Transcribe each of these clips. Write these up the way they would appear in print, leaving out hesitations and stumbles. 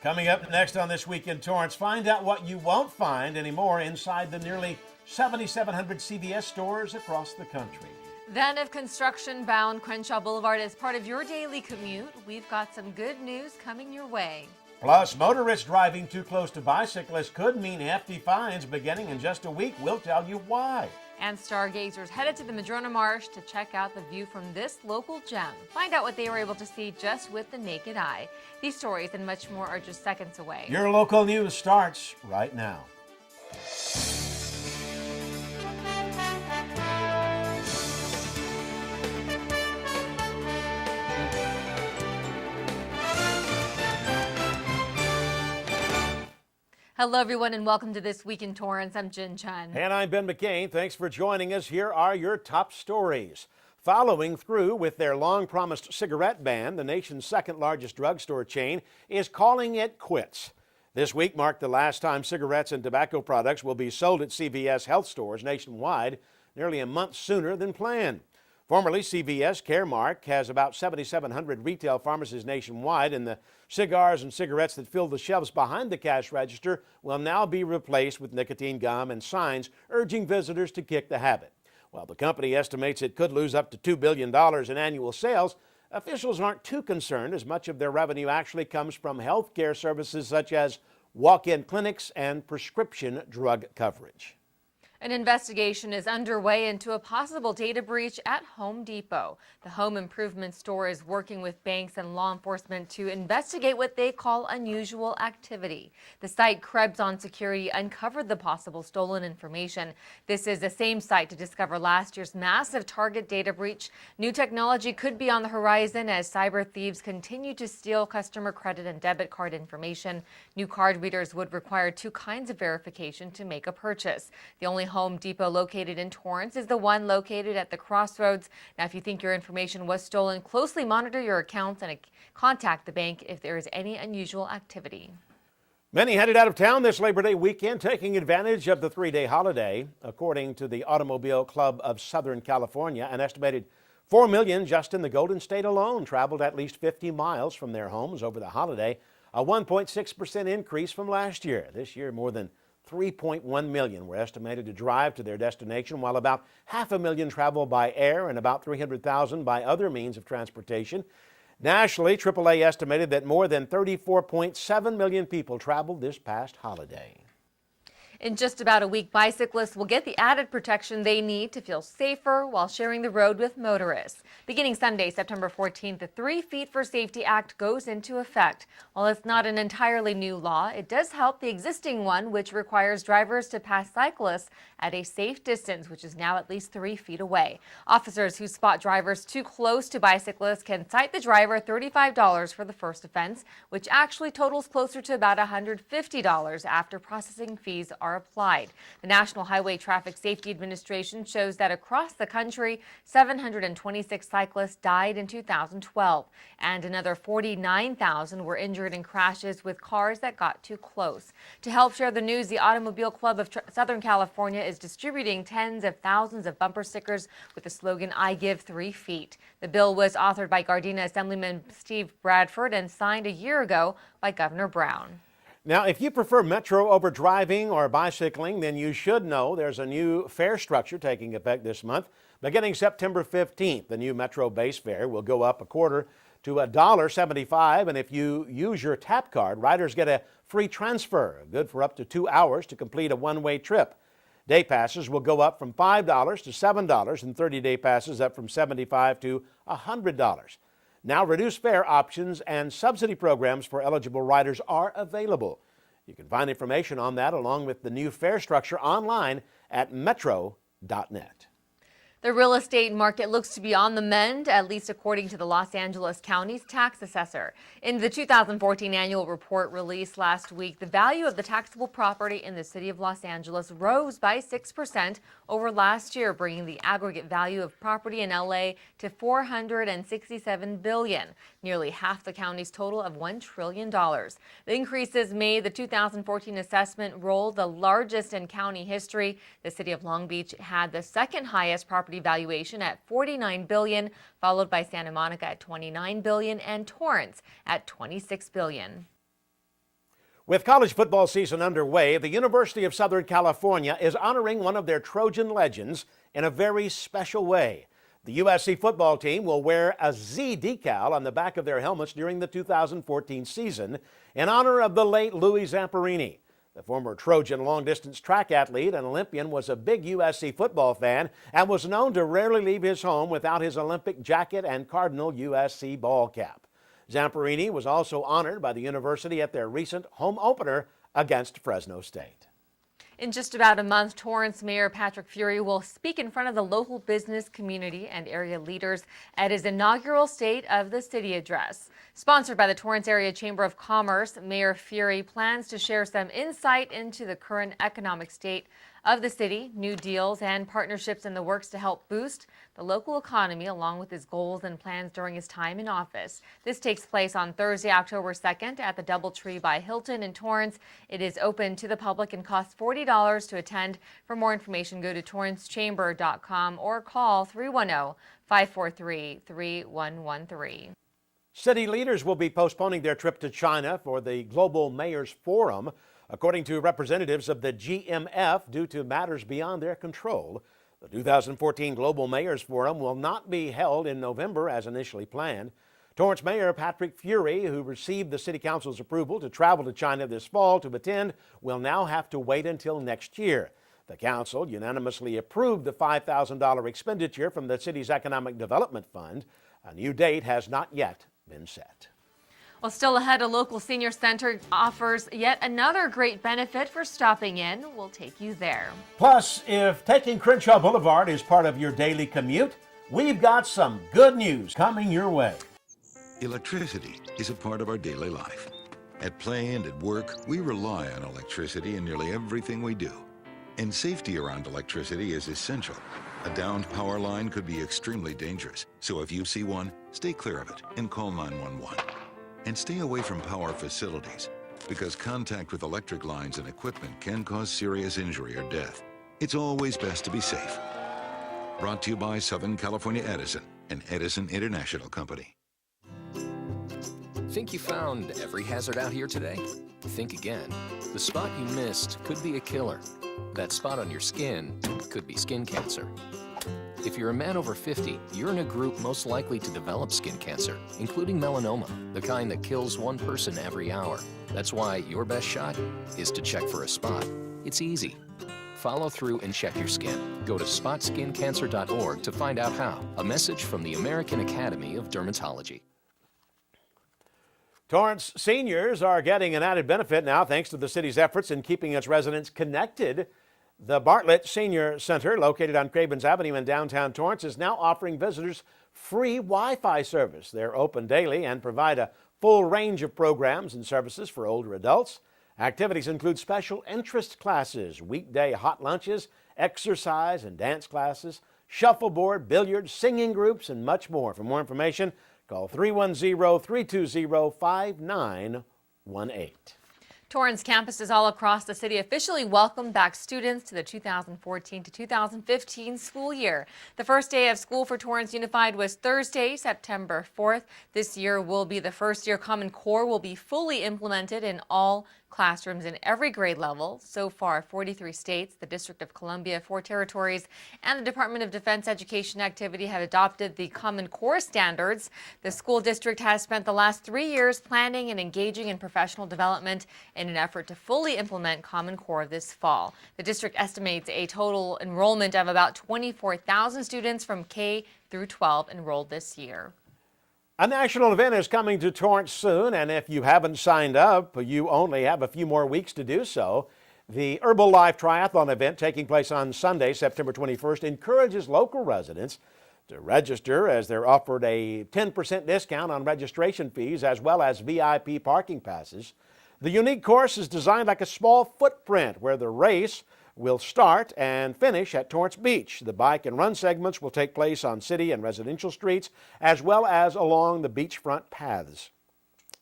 Coming up next on This Week in Torrance, find out what you won't find anymore inside the nearly 7,700 CVS stores across the country. Then, if construction-bound Crenshaw Boulevard is part of your daily commute, we've got some good news coming your way. Plus, motorists driving too close to bicyclists could mean hefty fines beginning in just a week. We'll tell you why. And stargazers headed to the Madrona Marsh to check out the view from this local gem. Find out what they were able to see just with the naked eye. These stories and much more are just seconds away. Your local news starts right now. Hello, everyone, and welcome to This Week in Torrance. I'm Jin Chun. And I'm Ben McCain. Thanks for joining us. Here are your top stories. Following through with their long-promised cigarette ban, the nation's second-largest drugstore chain is calling it quits. This week marked the last time cigarettes and tobacco products will be sold at CVS health stores nationwide, nearly a month sooner than planned. Formerly CVS Caremark has about 7,700 retail pharmacies nationwide, and the cigars and cigarettes that fill the shelves behind the cash register will now be replaced with nicotine gum and signs urging visitors to kick the habit. While the company estimates it could lose up to $2 billion in annual sales, officials aren't too concerned as much of their revenue actually comes from health care services such as walk-in clinics and prescription drug coverage. An investigation is underway into a possible data breach at Home Depot. The home improvement store is working with banks and law enforcement to investigate what they call unusual activity. The site Krebs on Security uncovered the possible stolen information. This is the same site to discover last year's massive Target data breach. New technology could be on the horizon as cyber thieves continue to steal customer credit and debit card information. New card readers would require two kinds of verification to make a purchase. The only Home Depot located in Torrance is the one located at the Crossroads. Now, if you think your information was stolen, closely monitor your accounts and contact the bank if there is any unusual activity. Many headed out of town this Labor Day weekend, taking advantage of the three-day holiday. According to the Automobile Club of Southern California, an estimated 4 million just in the Golden State alone traveled at least 50 miles from their homes over the holiday, a 1.6% increase from last year. This year, more than 3.1 million were estimated to drive to their destination, while about 500,000 travel by air and about 300,000 by other means of transportation. Nationally, AAA estimated that more than 34.7 million people traveled this past holiday. In just about a week, bicyclists will get the added protection they need to feel safer while sharing the road with motorists. Beginning Sunday, September 14th, the 3 Feet for Safety Act goes into effect. While it's not an entirely new law, it does help the existing one, which requires drivers to pass cyclists at a safe distance, which is now at least 3 feet away. Officers who spot drivers too close to bicyclists can cite the driver $35 for the first offense, which actually totals closer to about $150 after processing fees are applied. The National Highway Traffic Safety Administration shows that across the country, 726 cyclists died in 2012, and another 49,000 were injured in crashes with cars that got too close. To help share the news, the Automobile Club of Southern California is distributing tens of thousands of bumper stickers with the slogan, "I give 3 feet." The bill was authored by Gardena Assemblyman Steve Bradford and signed a year ago by Governor Brown. Now, if you prefer Metro over driving or bicycling, then you should know there's a new fare structure taking effect this month. Beginning September 15th, the new Metro base fare will go up a quarter to $1.75, and if you use your tap card, riders get a free transfer, good for up to 2 hours to complete a one-way trip. Day passes will go up from $5 to $7, and 30-day passes up from $75 to $100. Now, reduced fare options and subsidy programs for eligible riders are available. You can find information on that along with the new fare structure online at metro.net. The real estate market looks to be on the mend, at least according to the Los Angeles County's tax assessor. In the 2014 annual report released last week, the value of the taxable property in the city of Los Angeles rose by 6% over last year, bringing the aggregate value of property in LA to $467 billion, nearly half the county's total of $1 trillion. The increases made the 2014 assessment roll the largest in county history. The city of Long Beach had the second highest property valuation at $49 billion, followed by Santa Monica at $29 billion and Torrance at $26 billion. With college football season underway, the University of Southern California is honoring one of their Trojan legends in a very special way. The USC football team will wear a Z decal on the back of their helmets during the 2014 season in honor of the late Louis Zamperini. The former Trojan long-distance track athlete and Olympian was a big USC football fan and was known to rarely leave his home without his Olympic jacket and Cardinal USC ball cap. Zamperini was also honored by the university at their recent home opener against Fresno State. In just about a month, Torrance Mayor Patrick Fury will speak in front of the local business community and area leaders at his inaugural State of the City address. Sponsored by the Torrance Area Chamber of Commerce, Mayor Fury plans to share some insight into the current economic state of the city, new deals and partnerships in the works to help boost the local economy, along with his goals and plans during his time in office. This takes place on Thursday, October 2nd at the Doubletree by Hilton in Torrance. It is open to the public and costs $40 to attend. For more information, go to torrancechamber.com or call 310-543-3113. City leaders will be postponing their trip to China for the Global Mayors Forum, according to representatives of the GMF, due to matters beyond their control. The 2014 Global Mayors Forum will not be held in November as initially planned. Torrance Mayor Patrick Fury, who received the City Council's approval to travel to China this fall to attend, will now have to wait until next year. The council unanimously approved the $5,000 expenditure from the city's Economic Development Fund. A new date has not yet been set. Well, still ahead, a local senior center offers yet another great benefit for stopping in. We'll take you there. Plus, if taking Crenshaw Boulevard is part of your daily commute, we've got some good news coming your way. Electricity is a part of our daily life. At play and at work, we rely on electricity in nearly everything we do. And safety around electricity is essential. A downed power line could be extremely dangerous, so if you see one, stay clear of it and call 911. And stay away from power facilities, because contact with electric lines and equipment can cause serious injury or death. It's always best to be safe. Brought to you by Southern California Edison and Edison International Company. Think you found every hazard out here today? Think again. The spot you missed could be a killer. That spot on your skin could be skin cancer. If you're a man over 50, you're in a group most likely to develop skin cancer, including melanoma, the kind that kills one person every hour. That's why your best shot is to check for a spot. It's easy. Follow through and check your skin. Go to spotskincancer.org to find out how. A message from the American Academy of Dermatology. Torrance seniors are getting an added benefit now thanks to the city's efforts in keeping its residents connected. The Bartlett Senior Center, located on Cravens Avenue in downtown Torrance, is now offering visitors free Wi-Fi service. They're open daily and provide a full range of programs and services for older adults. Activities include special interest classes, weekday hot lunches, exercise and dance classes, shuffleboard, billiards, singing groups, and much more. For more information, call 310-320-5918. Torrance campuses all across the city officially welcomed back students to the 2014 to 2015 school year. The first day of school for Torrance Unified was Thursday, September 4th. This year will be the first year Common Core will be fully implemented in all classrooms in every grade level. So far, 43 states, the District of Columbia, 4 territories, and the Department of Defense Education Activity have adopted the Common Core standards. The school district has spent the last 3 years planning and engaging in professional development in an effort to fully implement Common Core this fall. The district estimates a total enrollment of about 24,000 students from K through 12 enrolled this year. A national event is coming to Torrance soon, and if you haven't signed up, you only have a few more weeks to do so. The Herbalife Triathlon event taking place on Sunday, September 21st, encourages local residents to register, as they're offered a 10% discount on registration fees as well as VIP parking passes. The unique course is designed like a small footprint where the race will start and finish at Torrance Beach. The bike and run segments will take place on city and residential streets as well as along the beachfront paths.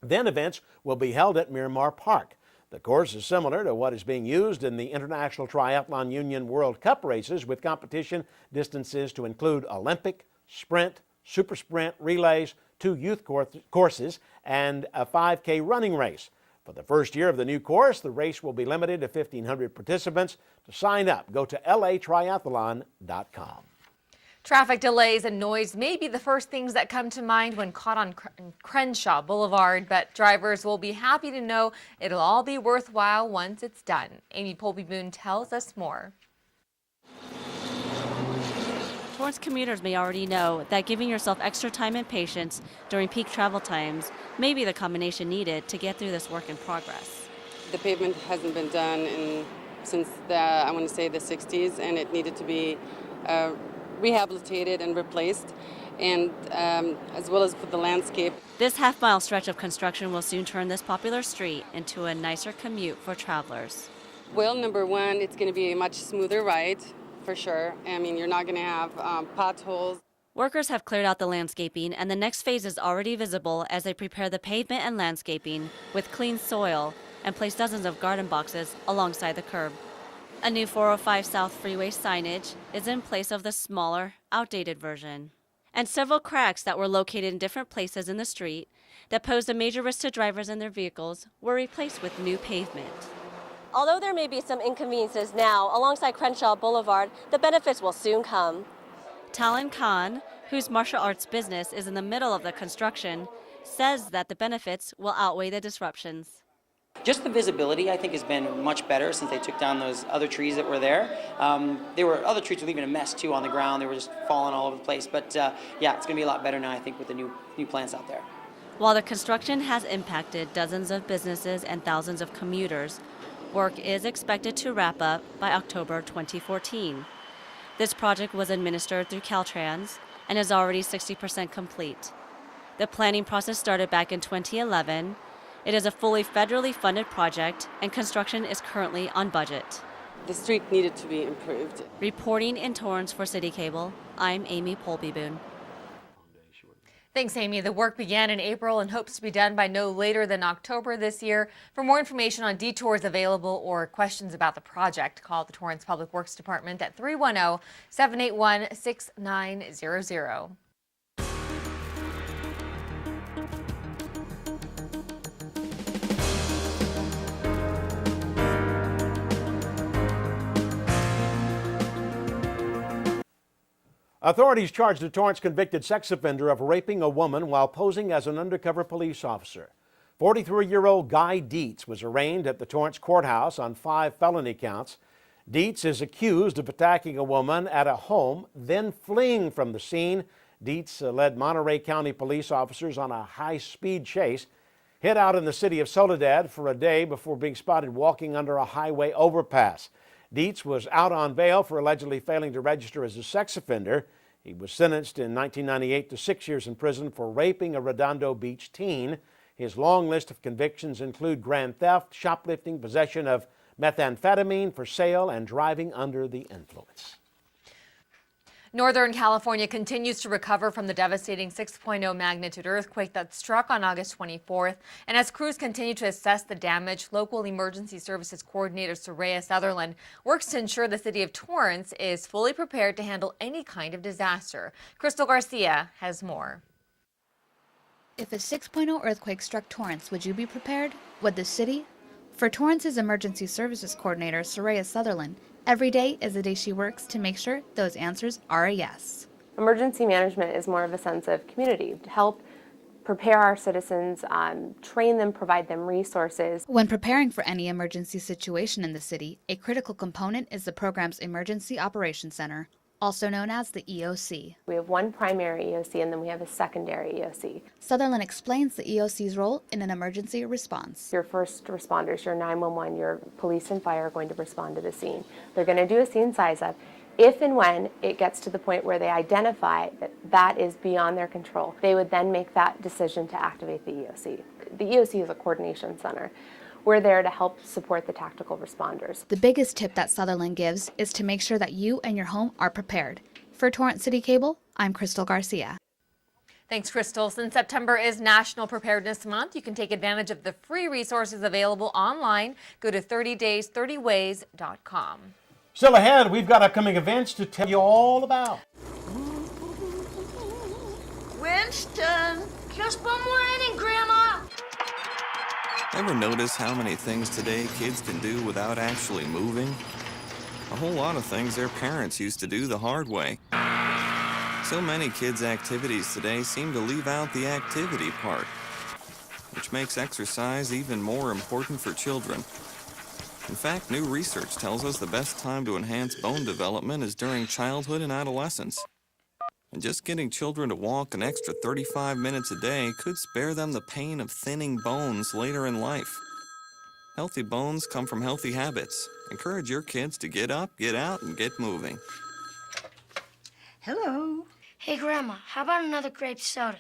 Then events will be held at Miramar Park. The course is similar to what is being used in the International Triathlon Union World Cup races, with competition distances to include Olympic, sprint, super sprint, relays, 2 youth courses, and a 5K running race. For the first year of the new course, the race will be limited to 1,500 participants. To sign up, go to latriathlon.com. Traffic delays and noise may be the first things that come to mind when caught on Crenshaw Boulevard, but drivers will be happy to know it'll all be worthwhile once it's done. Amy Polby-Boone tells us more. Torrance commuters may already know that giving yourself extra time and patience during peak travel times may be the combination needed to get through this work in progress. The pavement hasn't been done since I want to say the 60s, and it needed to be rehabilitated and replaced, and as well as for the landscape. This half-mile stretch of construction will soon turn this popular street into a nicer commute for travelers. Well, number one, it's going to be a much smoother ride, for sure. I mean, you're not going to have potholes. Workers have cleared out the landscaping, and the next phase is already visible as they prepare the pavement and landscaping with clean soil and place dozens of garden boxes alongside the curb. A new 405 South freeway signage is in place of the smaller, outdated version. And several cracks that were located in different places in the street that posed a major risk to drivers and their vehicles were replaced with new pavement. Although there may be some inconveniences now alongside Crenshaw Boulevard, the benefits will soon come. Talon Khan, whose martial arts business is in the middle of the construction, says that the benefits will outweigh the disruptions. Just the visibility, I think, has been much better since they took down those other trees that were there. Other trees were leaving a mess, too, on the ground. They were just falling all over the place. But, yeah, it's going to be a lot better now, I think, with the new plants out there. While the construction has impacted dozens of businesses and thousands of commuters, work is expected to wrap up by October 2014. This project was administered through Caltrans and is already 60% complete. The planning process started back in 2011. It is a fully federally funded project, and construction is currently on budget. The street needed to be improved. Reporting in Torrance for CitiCABLE, I'm Amy Polby-Boone. Thanks, Amy. The work began in April and hopes to be done by no later than October this year. For more information on detours available or questions about the project, call the Torrance Public Works Department at 310-781-6900. Authorities charged a Torrance convicted sex offender of raping a woman while posing as an undercover police officer. 43-year-old Guy Dietz was arraigned at the Torrance courthouse on 5 felony counts. Dietz is accused of attacking a woman at a home, then fleeing from the scene. Dietz led Monterey County police officers on a high-speed chase, hid out in the city of Soledad for a day before being spotted walking under a highway overpass. Dietz was out on bail for allegedly failing to register as a sex offender. He was sentenced in 1998 to 6 years in prison for raping a Redondo Beach teen. His long list of convictions include grand theft, shoplifting, possession of methamphetamine for sale, and driving under the influence. Northern California continues to recover from the devastating 6.0 magnitude earthquake that struck on August 24th. And as crews continue to assess the damage, local emergency services coordinator Soraya Sutherland works to ensure the city of Torrance is fully prepared to handle any kind of disaster. Crystal Garcia has more. If a 6.0 earthquake struck Torrance, would you be prepared? Would the city? For Torrance's emergency services coordinator Soraya Sutherland, every day is the day she works to make sure those answers are a yes. Emergency management is more of a sense of community, to help prepare our citizens, train them, provide them resources. When preparing for any emergency situation in the city, a critical component is the program's Emergency Operations Center, also known as the EOC. We have one primary EOC and then we have a secondary EOC. Sutherland explains the EOC's role in an emergency response. Your first responders, your 911, your police and fire are going to respond to the scene. They're going to do a scene size up. If and when it gets to the point where they identify that that is beyond their control, they would then make that decision to activate the EOC. The EOC is a coordination center. We're there to help support the tactical responders. The biggest tip that Sutherland gives is to make sure that you and your home are prepared. For Torrance CitiCABLE, I'm Crystal Garcia. Thanks, Crystal. Since September is National Preparedness Month, you can take advantage of the free resources available online. Go to 30days30ways.com. Still ahead, we've got upcoming events to tell you all about. Winston, just one more inning, Grandma. Ever notice how many things today kids can do without actually moving? A whole lot of things their parents used to do the hard way. So many kids' activities today seem to leave out the activity part, which makes exercise even more important for children. In fact, new research tells us the best time to enhance bone development is during childhood and adolescence. And just getting children to walk an extra 35 minutes a day could spare them the pain of thinning bones later in life. Healthy bones come from healthy habits. Encourage your kids to get up, get out, and get moving. Hello. Hey, Grandma, how about another grape soda?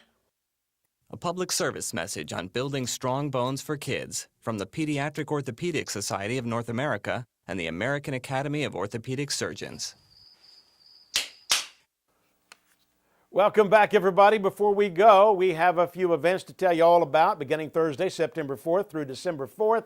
A public service message on building strong bones for kids from the Pediatric Orthopedic Society of North America and the American Academy of Orthopedic Surgeons. Welcome back, everybody. Before we go, we have a few events to tell you all about beginning Thursday, September 4th through December 4th.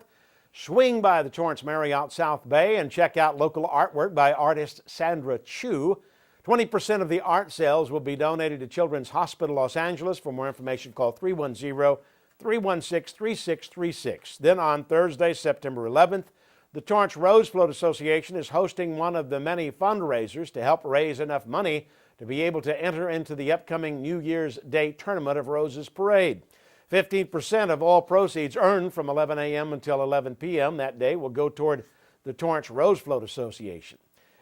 Swing by the Torrance Marriott South Bay and check out local artwork by artist Sandra Chu. 20% of the art sales will be donated to Children's Hospital Los Angeles. For more information, call 310-316-3636. Then on Thursday, September 11th, the Torrance Rose Float Association is hosting one of the many fundraisers to help raise enough money to be able to enter into the upcoming New Year's Day Tournament of Roses Parade. 15% of all proceeds earned from 11 a.m. until 11 p.m. that day will go toward the Torrance Rose Float Association.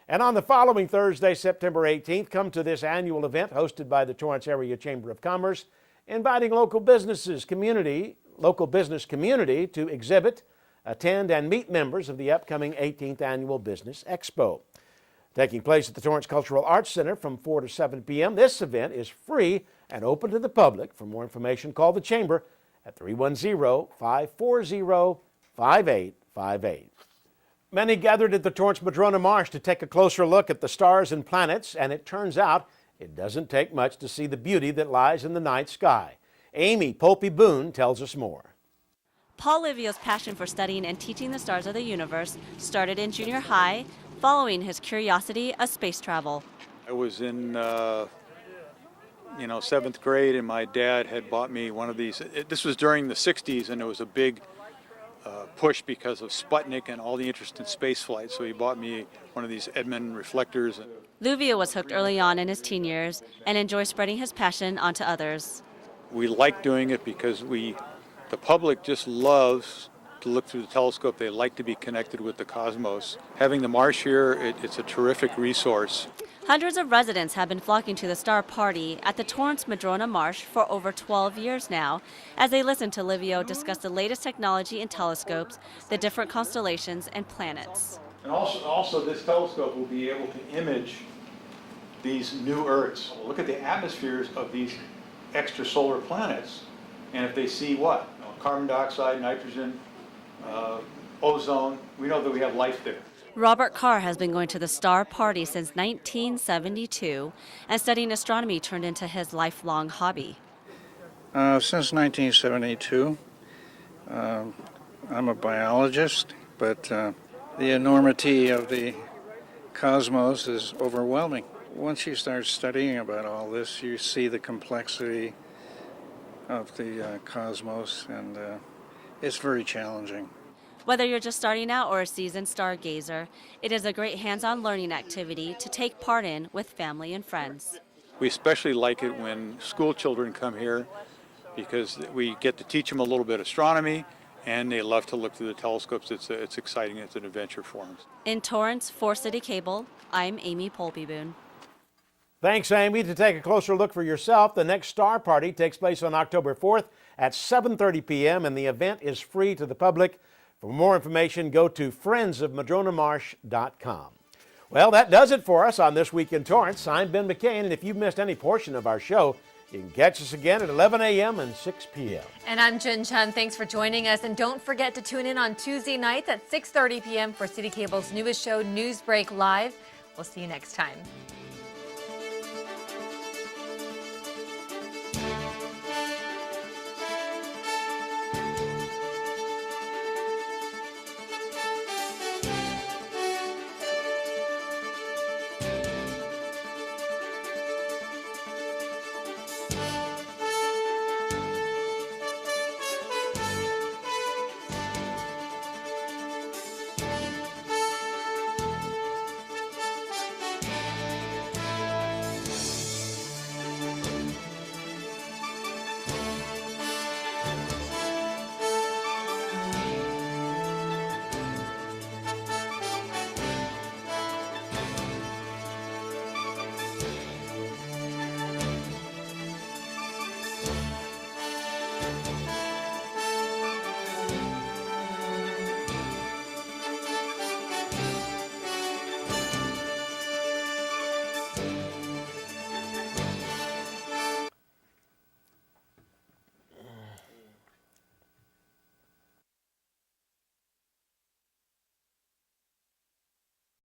And on the following Thursday, September 18th, come to this annual event hosted by the Torrance Area Chamber of Commerce, inviting local business community to exhibit, attend, and meet members of the upcoming 18th Annual Business Expo. Taking place at the Torrance Cultural Arts Center from 4 to 7 p.m., this event is free and open to the public. For more information, call the Chamber at 310-540-5858. Many gathered at the Torrance Madrona Marsh to take a closer look at the stars and planets, and it turns out it doesn't take much to see the beauty that lies in the night sky. Amy Polpy-Boone tells us more. Paul Livio's passion for studying and teaching the stars of the universe started in junior high, following his curiosity of space travel. I was in, 7th grade, and my dad had bought me one of these. This was during the 60s, and it was a big push because of Sputnik and all the interest in space flight. So he bought me one of these Edmund reflectors. Livio was hooked early on in his teen years and enjoys spreading his passion onto others. We like doing it because the public just loves to look through the telescope. They like to be connected with the cosmos. Having the marsh here, it's a terrific resource. Hundreds of residents have been flocking to the Star Party at the Torrance Madrona Marsh for over 12 years now, as they listen to Livio discuss the latest technology in telescopes, the different constellations and planets. And also this telescope will be able to image these new Earths. We'll look at the atmospheres of these extrasolar planets, and if they see what? Carbon dioxide, nitrogen, ozone, we know that we have life there. Robert Carr has been going to the Star Party since 1972, and studying astronomy turned into his lifelong hobby. Since 1972, I'm a biologist, but the enormity of the cosmos is overwhelming. Once you start studying about all this, you see the complexity of the cosmos, and it's very challenging. Whether you're just starting out or a seasoned stargazer, it is a great hands-on learning activity to take part in with family and friends. We especially like it when school children come here because we get to teach them a little bit of astronomy, and they love to look through the telescopes. It's exciting. It's an adventure for them. In Torrance, for CitiCABLE, I'm Amy Polpy-Boone. Thanks, Amy. To take a closer look for yourself, the next Star Party takes place on October 4th at 7:30 p.m., and the event is free to the public. For more information, go to friendsofmadronamarsh.com. Well, that does it for us on This Week in Torrance. I'm Ben McCain, and if you've missed any portion of our show, you can catch us again at 11 a.m. and 6 p.m. And I'm Jin Chun. Thanks for joining us. And don't forget to tune in on Tuesday nights at 6:30 p.m. for CitiCable's newest show, Newsbreak Live. We'll see you next time.